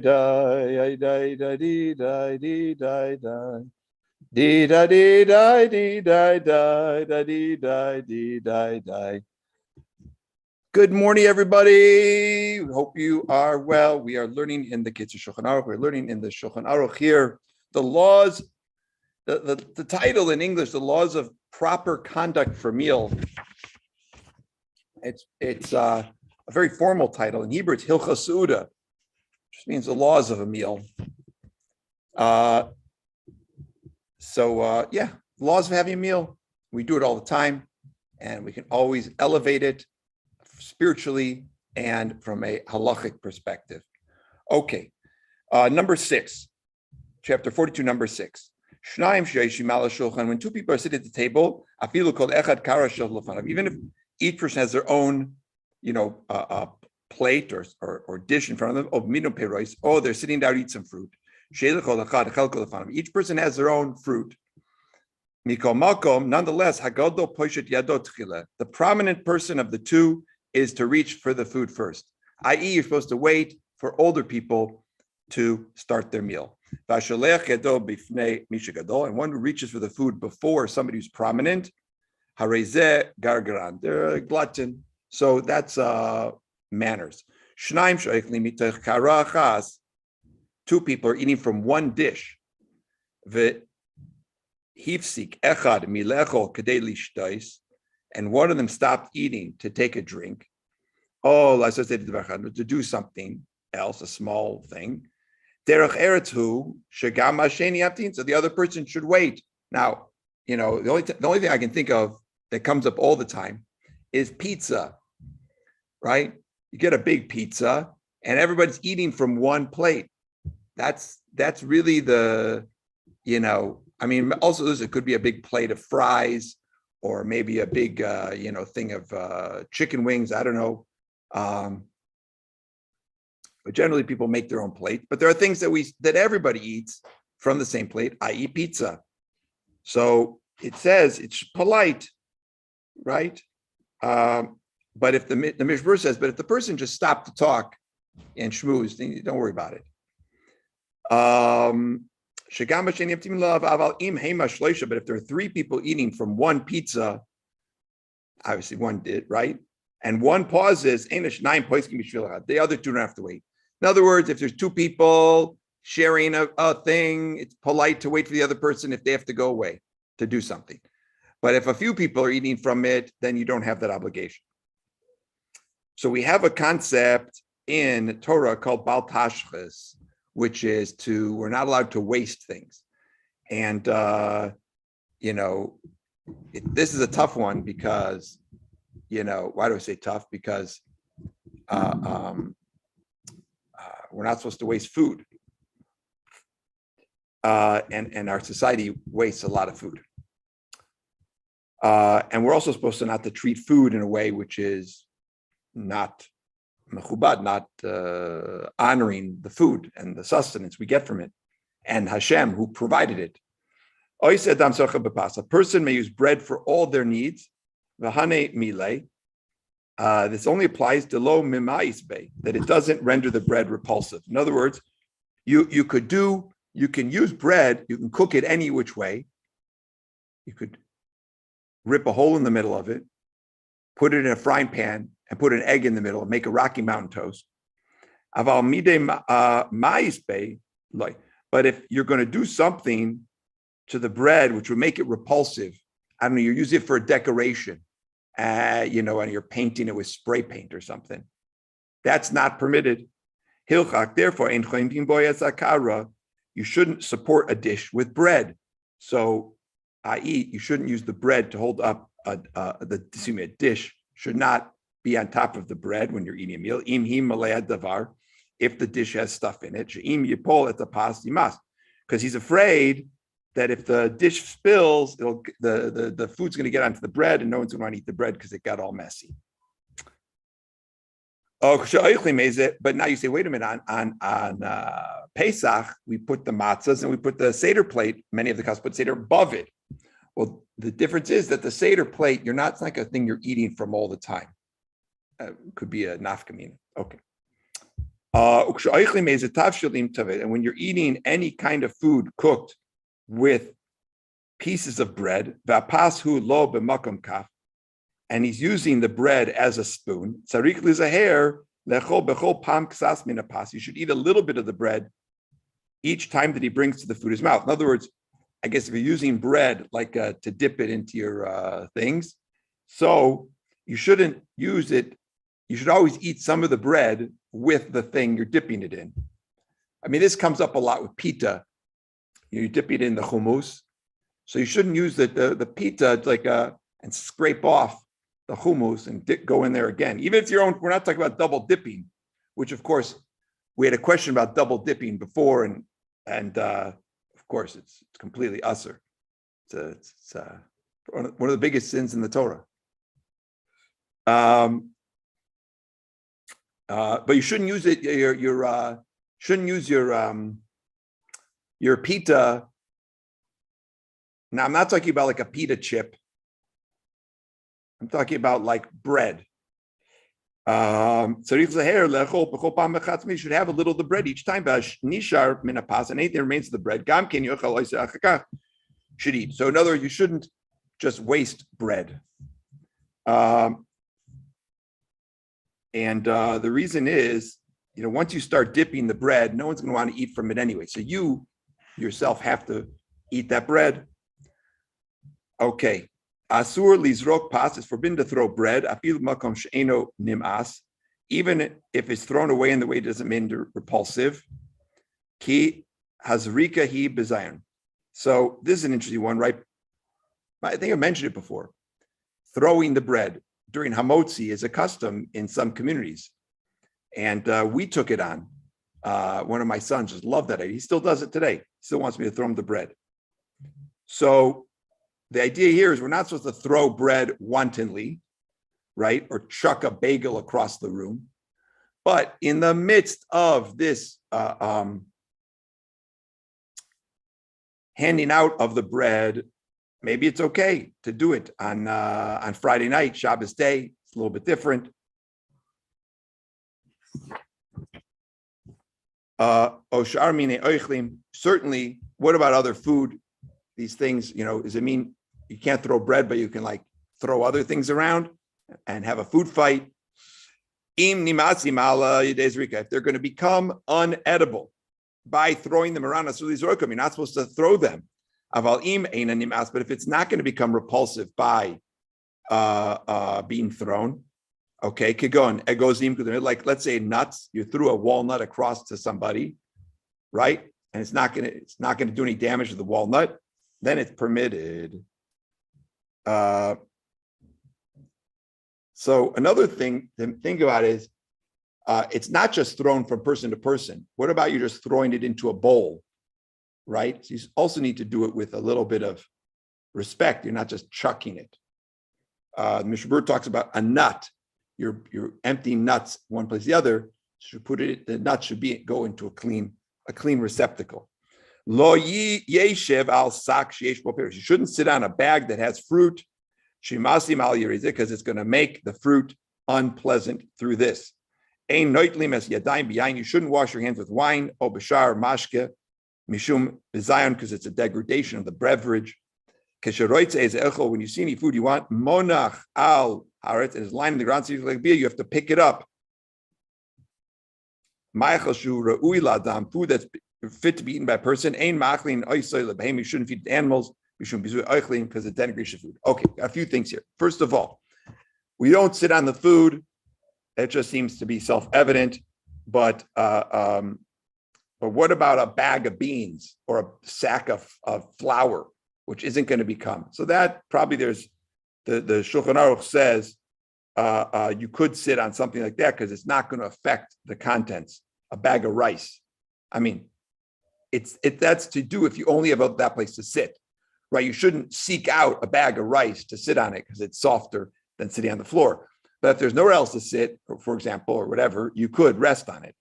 die die die die die die die die. Dee da dee die dee die die da dee die dee die die. Good morning, everybody. Hope you are well. We are learning in the Kitzur Shulchan Aruch. We're learning in the Shulchan Aruch here the laws. The title in English, the laws of proper conduct for meal. It's a very formal title. In Hebrew, it's Hilchot Seudah, which means the laws of a meal. Laws of having a meal. We do it all the time, and we can always elevate it spiritually and from a halachic perspective. Okay, number 6, chapter 42, number 6. When two people are sitting at the table, even if each person has their own, plate or dish in front of them, they're sitting down to eat some fruit. Each person has their own fruit. Nonetheless, the prominent person of the two is to reach for the food first, i.e., you're supposed to wait for older people to start their meal. And one who reaches for the food before somebody who's prominent, they're a glutton. So that's manners. 2 people are eating from one dish. And one of them stopped eating to take a drink. To do something else, a small thing. So the other person should wait. Now, the only thing I can think of that comes up all the time is pizza, right? You get a big pizza and everybody's eating from one plate. That's really also it could be a big plate of fries or maybe a big, thing of chicken wings. I don't know. But generally people make their own plate, but there are things that everybody eats from the same plate, i.e. pizza. So it says it's polite, right? But if the Mishmur says, but if the person just stopped to talk and schmooze, then don't worry about it. But if there are 3 people eating from one pizza, obviously one did, right? And one pauses, the other 2 don't have to wait. In other words, if there's 2 people sharing a thing, it's polite to wait for the other person if they have to go away to do something. But if a few people are eating from it, then you don't have that obligation. So we have a concept in Torah called Bal Tashchis, which is we're not allowed to waste things. And, this is a tough one because, why do I say tough? Because we're not supposed to waste food. And our society wastes a lot of food. And we're also supposed to not to treat food in a way which is not mechubad, not honoring the food and the sustenance we get from it, and Hashem who provided it. A person may use bread for all their needs. This only applies to lo mimais be, that it doesn't render the bread repulsive. In other words, you can use bread, you can cook it any which way. You could rip a hole in the middle of it, put it in a frying pan, and put an egg in the middle and make a Rocky Mountain toast. But if you're going to do something to the bread which would make it repulsive, I don't know, you use it for a decoration, and you're painting it with spray paint or something, that's not permitted. Hilchot, therefore, you shouldn't support a dish with bread. So, i.e., you shouldn't use the bread to hold up a dish should not be on top of the bread when you're eating a meal. If the dish has stuff in it, because he's afraid that if the dish spills, the food's going to get onto the bread, and no one's going to want to eat the bread because it got all messy. But now you say, wait a minute, on Pesach, we put the matzahs and we put the Seder plate. Many of the customers put Seder above it. Well, the difference is that the Seder plate, it's like a thing you're eating from all the time. Could be a nafkamina. Okay. And when you're eating any kind of food cooked with pieces of bread, and he's using the bread as a spoon, you should eat a little bit of the bread each time that he brings to the food his mouth. In other words, I guess if you're using bread like to dip it into your things, so you shouldn't use it. You should always eat some of the bread with the thing you're dipping it in. I mean, this comes up a lot with pita. You dip it in the hummus, so you shouldn't use the pita like and scrape off the hummus and go in there again. Even if it's your own, we're not talking about double dipping, which of course we had a question about double dipping before, and of course it's completely usur. It's one of the biggest sins in the Torah. But you shouldn't use it. Shouldn't use your pita. Now I'm not talking about like a pita chip. I'm talking about like bread. So you should have a little of the bread each time. Nishar minapas, and anything remains of the bread. Should eat. So in other words, you shouldn't just waste bread. And the reason is, once you start dipping the bread, no one's going to want to eat from it anyway. So you yourself have to eat that bread. Okay. Asur lizrok pas, it's forbidden to throw bread. Afil makom she'eno nimas, even if it's thrown away in the way it doesn't mean repulsive. Ki hazrika hi bezayon. So this is an interesting one, right? I think I mentioned it before. Throwing the bread during Hamotzi is a custom in some communities. And we took it on. One of my sons just loved that idea. He still does it today. He still wants me to throw him the bread. So the idea here is we're not supposed to throw bread wantonly, right? Or chuck a bagel across the room. But in the midst of this handing out of the bread, maybe it's okay to do it on Friday night, Shabbos day. It's a little bit different. Certainly, what about other food? These things, does it mean you can't throw bread, but you can like throw other things around and have a food fight? If they're going to become unedible by throwing them around, you're not supposed to throw them. But if it's not going to become repulsive by being thrown, okay, like let's say nuts, you threw a walnut across to somebody, right? And it's not going to do any damage to the walnut, then it's permitted. So another thing to think about is it's not just thrown from person to person. What about you just throwing it into a bowl, right? So you also need to do it with a little bit of respect. You're not just chucking it. Mishnah Berurah talks about a nut. You're emptying nuts one place the other. Should put it. The nut should go into a clean receptacle. Lo yeshev al sak sheyesh bo peros. You shouldn't sit on a bag that has fruit. Shimasim al yerizik, because it's going to make the fruit unpleasant through this. Ein noitlim es yadayim b'yayin. You shouldn't wash your hands with wine. O b'shar mashke mishum b'zayon, because it's a degradation of the beverage. Kesheroitze ez echol. When you see any food you want, monach al haaretz, it is lying in the ground, so you have to pick it up. Ma'achal shu ra'ui ladam, food that's fit to be eaten by a person. Ein ma'achlin oisoi lebehem. You shouldn't feed animals. You shouldn't be oichlin because it denigrates food. Okay, a few things here. First of all, we don't sit on the food. It just seems to be self-evident. But what about a bag of beans or a sack of flour, which isn't going to become? So that probably there's the Shulchan Aruch says you could sit on something like that because it's not going to affect the contents. A bag of rice. I mean, that's to do if you only have that place to sit, right? You shouldn't seek out a bag of rice to sit on it because it's softer than sitting on the floor. But if there's nowhere else to sit, for example, or whatever, you could rest on it.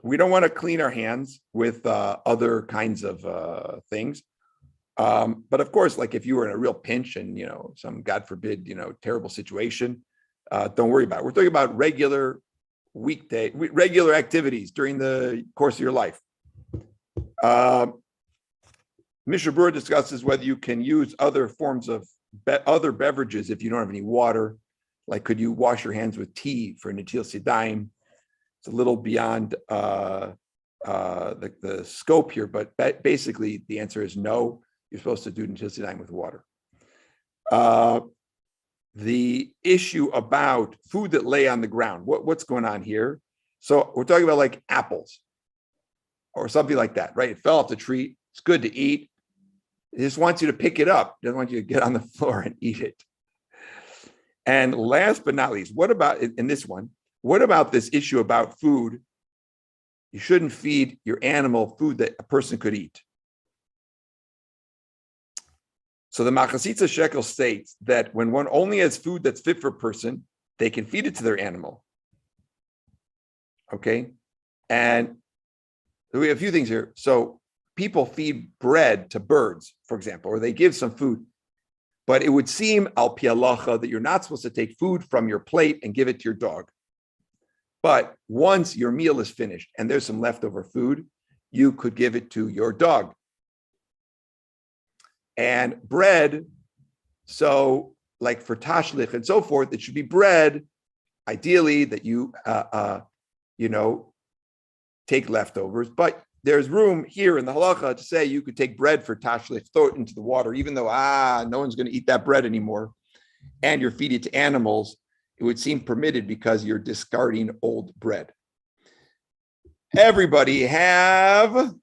We don't want to clean our hands with other kinds of things. But of course, like if you were in a real pinch and, some, God forbid, terrible situation, don't worry about it. We're talking about regular regular activities during the course of your life. Mishnah Berurah discusses whether you can use other forms of other beverages if you don't have any water. Like, could you wash your hands with tea for Natil Sidaim? It's a little beyond the scope here, but basically the answer is no. You're supposed to do Natil Sidaim with water. The issue about food that lay on the ground, what's going on here? So we're talking about like apples or something like that, right? It fell off the tree. It's good to eat. It just wants you to pick it up. It doesn't want you to get on the floor and eat it. And last but not least, what about in this one? What about this issue about food? You shouldn't feed your animal food that a person could eat. So the Machasitza Shekel states that when one only has food that's fit for a person, they can feed it to their animal. Okay? And we have a few things here. So people feed bread to birds, for example, or they give some food. But it would seem, al pi halacha, that you're not supposed to take food from your plate and give it to your dog. But once your meal is finished and there's some leftover food, you could give it to your dog. And bread, so like for tashlich and so forth, it should be bread, ideally that you, take leftovers. But there's room here in the halacha to say you could take bread for tashlich, throw it into the water, even though, no one's going to eat that bread anymore, and you're feeding it to animals. It would seem permitted because you're discarding old bread. Everybody have